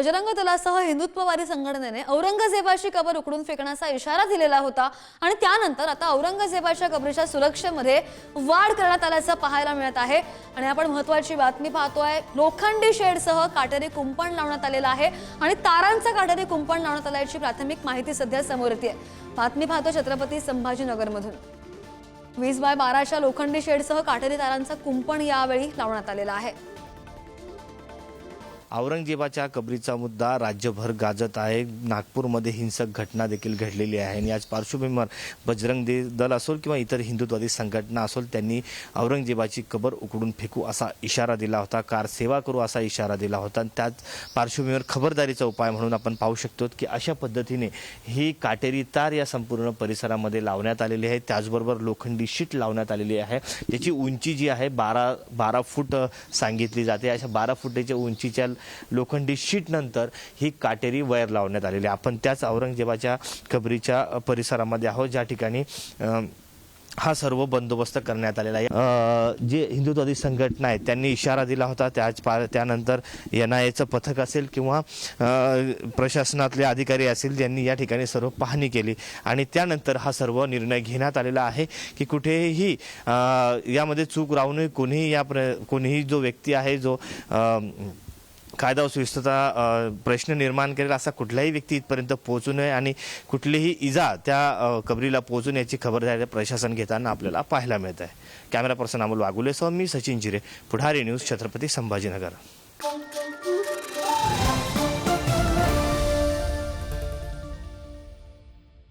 बजरंग दलासह हिंदुत्ववादी संघटनेने औरंगजेबाची कबर उकडून फेकण्याचा इशारा दिलेला होता आणि त्यानंतर आता औरंगजेबाच्या कबरीच्या सुरक्षेमध्ये वाढ करण्यात आल्याचं पाहायला मिळत आहे। आणि आपण महत्त्वाची बातमी पाहतोय, लोखंडी शेडसह काटेरी कुंपण लावण्यात आलेलं आहे आणि तारांचा काटेरी कुंपण लावण्यात आल्याची प्राथमिक माहिती सध्या समोर येते। बातमी पाहतो छत्रपती संभाजीनगरमधून। 20x12च्या लोखंडी शेडसह काटेरी तारांचा कुंपण यावेळी लावण्यात आलेला आहे। औरंगजेबाच्या कबरीचा मुद्दा राज्यभर गाजत आहे। नागपूरमध्ये हिंसक घटना देखील घडलेली आहे आणि याच पार्श्वभूमीवर बजरंग दल असो किंवा इतर हिंदुत्ववादी संघटना असो, त्यांनी औरंगजेबाची कबर उकडून फेकू असा इशारा दिला होता, कार सेवा करू असा इशारा दिला होता। त्याच पार्श्वभूमीवर खबरदारीचा उपाय म्हणून आपण पाहू शकतो की अशा पद्धतीने ही काटेरी तार या संपूर्ण परिसरामध्ये लावण्यात आलेली आहे। त्याचबरोबर लोखंडी शीट लावण्यात आलेली आहे, त्याची उंची जी आहे 12 फूट सांगितली जाते। अशा 12 फुटाच्या उंचीच्या लोखंडी शीट नंतर ही काटेरी वायर लावण्यात आलेली आहे। आपण त्याच औरंगजेबाच्या कबरीच्या परिसरामध्ये आहोत, ज्या ठिकाणी हा सर्व बंदोबस्त करण्यात आलेला आहे। जे हिंदुत्ववादी संघटना आहेत त्यांनी इशारा दिला होता, त्यानंतर NIAचं पथक असेल किंवा प्रशासनातले अधिकारी असतील, ज्यांनी या ठिकाणी सर्व पाहणी केली आणि त्यानंतर हा सर्व निर्णय घेण्यात आलेला आहे की कुठेही यामध्ये चूक राहू नये। कोणीही जो व्यक्ती आहे जो कायदा व सुव्यवस्थेचा प्रश्न निर्माण करेल असा कुठलाही व्यक्ती इथपर्यंत पोहोचू नये आणि कुठलीही इजा त्या कबरीला पोहोचून याची खबरदारी प्रशासन घेताना आपल्याला पाहायला मिळत आहे। कॅमेरा पर्सन अमोल वागुलेसह मी सचिन जिरे, पुढारी न्यूज, छत्रपती संभाजीनगर।